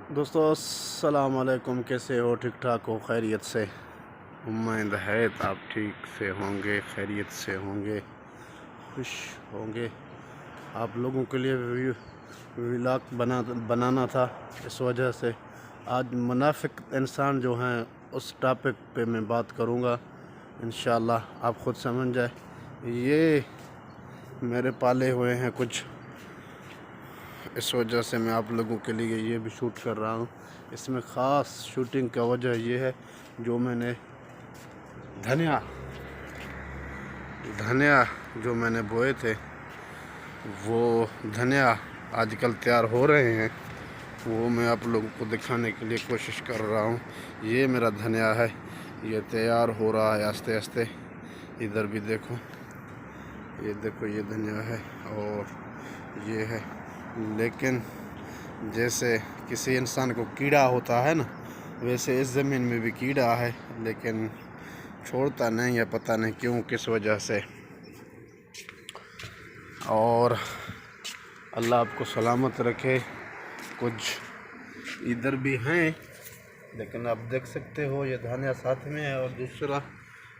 दोस्तों अस्सलाम वालेकुम। कैसे हो? ठीक ठाक हो? खैरियत से? उम्मीद है आप ठीक से होंगे, खैरियत से होंगे, खुश होंगे। आप लोगों के लिए व्लॉग बनाना था, इस वजह से आज मुनाफिक इंसान जो हैं उस टॉपिक पे मैं बात करूँगा। इंशाअल्लाह आप ख़ुद समझ जाए। ये मेरे पाले हुए हैं कुछ, इस वजह से मैं आप लोगों के लिए ये भी शूट कर रहा हूँ। इसमें ख़ास शूटिंग का वजह ये है, जो मैंने धनिया जो मैंने बोए थे, वो धनिया आजकल तैयार हो रहे हैं, वो मैं आप लोगों को दिखाने के लिए कोशिश कर रहा हूँ। ये मेरा धनिया है, ये तैयार हो रहा है आस्ते आस्ते। इधर भी देखो, ये देखो, ये धनिया है और ये है। लेकिन जैसे किसी इंसान को कीड़ा होता है ना, वैसे इस ज़मीन में भी कीड़ा है, लेकिन छोड़ता नहीं है, पता नहीं क्यों, किस वजह से। और अल्लाह आपको सलामत रखे। कुछ इधर भी हैं, लेकिन आप देख सकते हो ये धनिया साथ में है, और दूसरा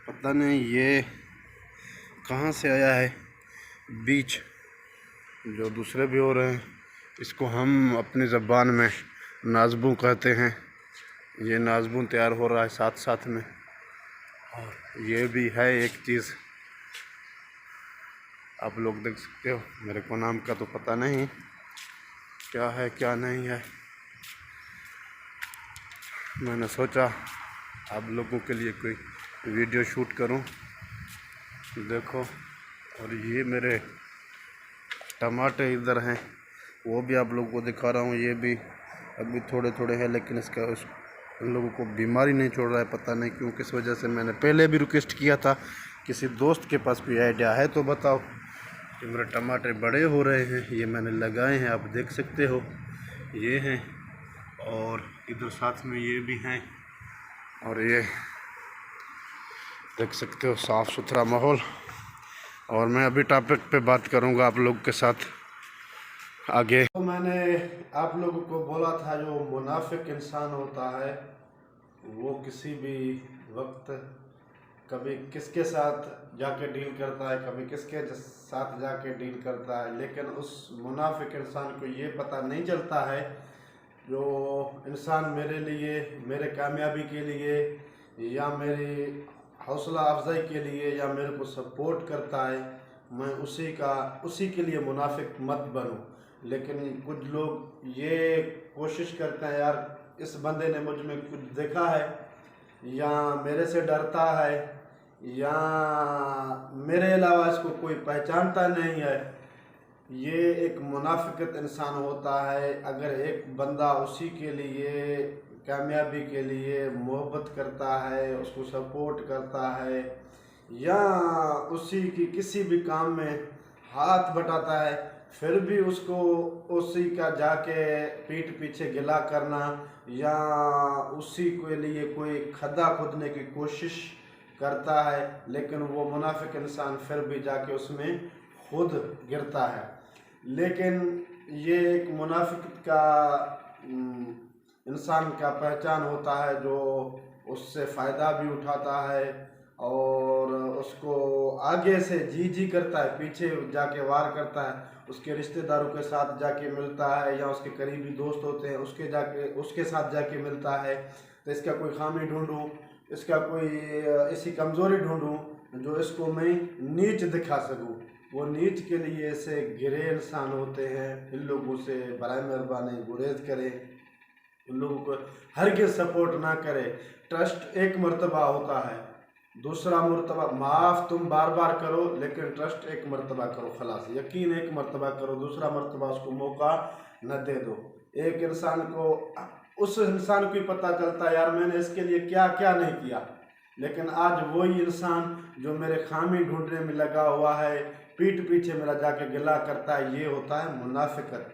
पता नहीं ये कहाँ से आया है। बीज जो दूसरे भी हो रहे हैं, इसको हम अपनी ज़बान में नाज़बू कहते हैं। ये नाज़बू तैयार हो रहा है साथ साथ में। और ये भी है एक चीज़, आप लोग देख सकते हो। मेरे को नाम का तो पता नहीं क्या है क्या नहीं है। मैंने सोचा आप लोगों के लिए कोई वीडियो शूट करूं। देखो, और ये मेरे टमाटर इधर हैं, वो भी आप लोगों को दिखा रहा हूँ। ये भी अभी थोड़े थोड़े हैं, लेकिन इन लोगों को बीमारी नहीं छोड़ रहा है, पता नहीं क्यों, किस वजह से। मैंने पहले भी रिक्वेस्ट किया था, किसी दोस्त के पास कोई आइडिया है तो बताओ कि मेरे टमाटर बड़े हो रहे हैं। ये मैंने लगाए हैं, आप देख सकते हो, ये हैं। और इधर साथ में ये भी हैं, और ये देख सकते हो, साफ़ सुथरा माहौल। और मैं अभी टॉपिक पे बात करूंगा आप लोग के साथ आगे। तो मैंने आप लोगों को बोला था, जो मुनाफिक इंसान होता है वो किसी भी वक्त कभी किसके साथ जाके डील करता है, कभी किसके साथ जाके डील करता है, लेकिन उस मुनाफिक इंसान को ये पता नहीं चलता है, जो इंसान मेरे लिए, मेरे कामयाबी के लिए, या मेरी हौसला अफजाई के लिए, या मेरे को सपोर्ट करता है, मैं उसी के लिए मुनाफिक मत बनूं। लेकिन कुछ लोग ये कोशिश करते हैं, यार इस बंदे ने मुझ में कुछ देखा है, या मेरे से डरता है, या मेरे अलावा इसको कोई पहचानता नहीं है। ये एक मुनाफिकत इंसान होता है। अगर एक बंदा उसी के लिए, कामयाबी के लिए मोहब्बत करता है, उसको सपोर्ट करता है, या उसी की किसी भी काम में हाथ बटाता है, फिर भी उसको उसी का जाके पीठ पीछे गिला करना, या उसी के लिए कोई खड्डा खोदने की कोशिश करता है, लेकिन वो मुनाफिक इंसान फिर भी जाके उसमें खुद गिरता है। लेकिन ये एक मुनाफिक का इंसान का पहचान होता है, जो उससे फ़ायदा भी उठाता है, और उसको आगे से जी करता है, पीछे जाके वार करता है, उसके रिश्तेदारों के साथ जाके मिलता है, या उसके करीबी दोस्त होते हैं उसके साथ जाके मिलता है। तो इसका कोई खामी ढूंढूं, इसका कोई ऐसी कमज़ोरी ढूंढूं जो इसको मैं नीच दिखा सकूं। वो नीच के लिए ऐसे गिरे इंसान होते हैं। इन लोगों से बराए मेहरबानी गुरेज करें, उन लोगों को हरगिज़ सपोर्ट ना करें। ट्रस्ट एक मर्तबा होता है, दूसरा मर्तबा माफ़ तुम बार बार करो, लेकिन ट्रस्ट एक मर्तबा करो, खलास। यकीन एक मर्तबा करो, दूसरा मर्तबा उसको मौका न दे दो। एक इंसान को, उस इंसान को ही पता चलता है, यार मैंने इसके लिए क्या क्या नहीं किया। लेकिन आज वही इंसान जो मेरे खामी ढूंढने में लगा हुआ है, पीठ पीछे मेरा जाके गिला करता है, ये होता है मुनाफिकत।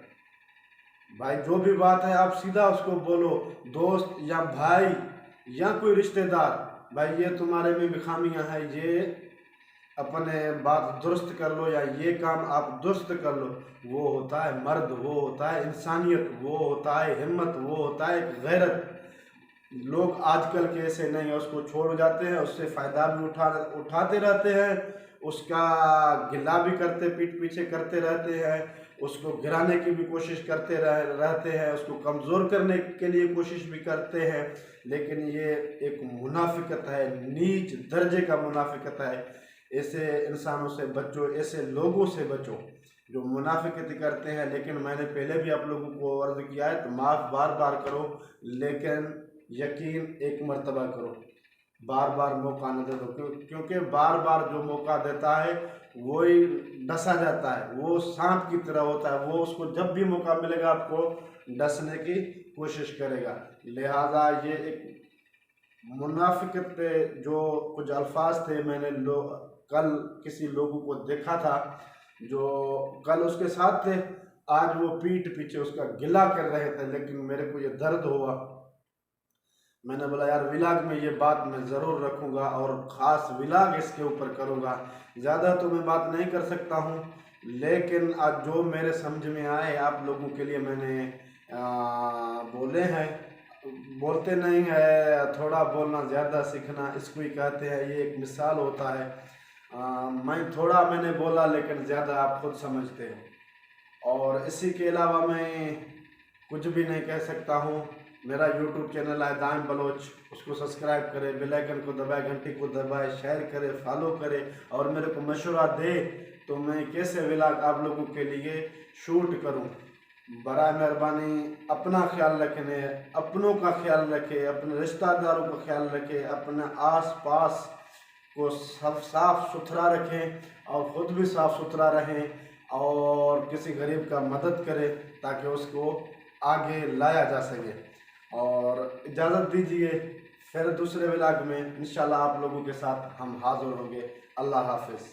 भाई जो भी बात है आप सीधा उसको बोलो, दोस्त या भाई या कोई रिश्तेदार, भाई ये तुम्हारे में भी खामियां हैं, ये अपने बात दुरुस्त कर लो या ये काम आप दुरुस्त कर लो, वो होता है मर्द, वो होता है इंसानियत, वो होता है हिम्मत, वो होता है एक गैरत। लोग आजकल के ऐसे नहीं है, उसको छोड़ जाते हैं, उससे फ़ायदा भी उठाते रहते हैं, उसका गिला भी करते पीठ पीछे करते रहते हैं, उसको गिराने की भी कोशिश करते रहते हैं, उसको कमज़ोर करने के लिए कोशिश भी करते हैं। लेकिन ये एक मुनाफिकत है, नीच दर्जे का मुनाफिकत है। ऐसे इंसानों से बचो, ऐसे लोगों से बचो जो मुनाफिकत करते हैं। लेकिन मैंने पहले भी आप लोगों को अर्ज़ किया है, तो माफ़ बार बार करो, लेकिन यकीन एक मर्तबा करो, बार बार मौका न दे दो, क्योंकि बार बार जो मौका देता है वही डसा जाता है, वो सांप की तरह होता है, वो उसको जब भी मौका मिलेगा आपको डसने की कोशिश करेगा। लिहाजा ये एक मुनाफिकत पे जो कुछ अल्फाज थे, मैंने कल किसी लोगों को देखा था जो कल उसके साथ थे, आज वो पीठ पीछे उसका गिला कर रहे थे, लेकिन मेरे को ये दर्द हुआ। मैंने बोला यार विलाग में ये बात मैं ज़रूर रखूँगा और ख़ास विलाग इसके ऊपर करूँगा। ज़्यादा तो मैं बात नहीं कर सकता हूँ, लेकिन आज जो मेरे समझ में आए आप लोगों के लिए मैंने बोले हैं। बोलते नहीं है, थोड़ा बोलना ज़्यादा सीखना, इसको ही कहते हैं, ये एक मिसाल होता है। मैंने बोला, लेकिन ज़्यादा आप खुद समझते हो। और इसी के अलावा मैं कुछ भी नहीं कह सकता हूँ। मेरा यूट्यूब चैनल है दाएम बलोच, उसको सब्सक्राइब करें, बेल आइकन को दबाए, घंटी को दबाए, शेयर करें, फॉलो करें और मेरे को मशवरा दे तो मैं कैसे व्लॉग आप लोगों के लिए शूट करूं। बराए मेहरबानी अपना ख्याल रखें, अपनों का ख्याल रखें, अपने रिश्तेदारों का ख्याल रखें, अपने आस पास को सब साफ़ सुथरा रखें और ख़ुद भी साफ़ सुथरा रहें और किसी गरीब का मदद करें ताकि उसको आगे लाया जा सके। और इजाज़त दीजिए, फिर दूसरे व्लॉग में इंशाल्लाह आप लोगों के साथ हम हाज़िर होंगे। अल्लाह हाफ़िज़।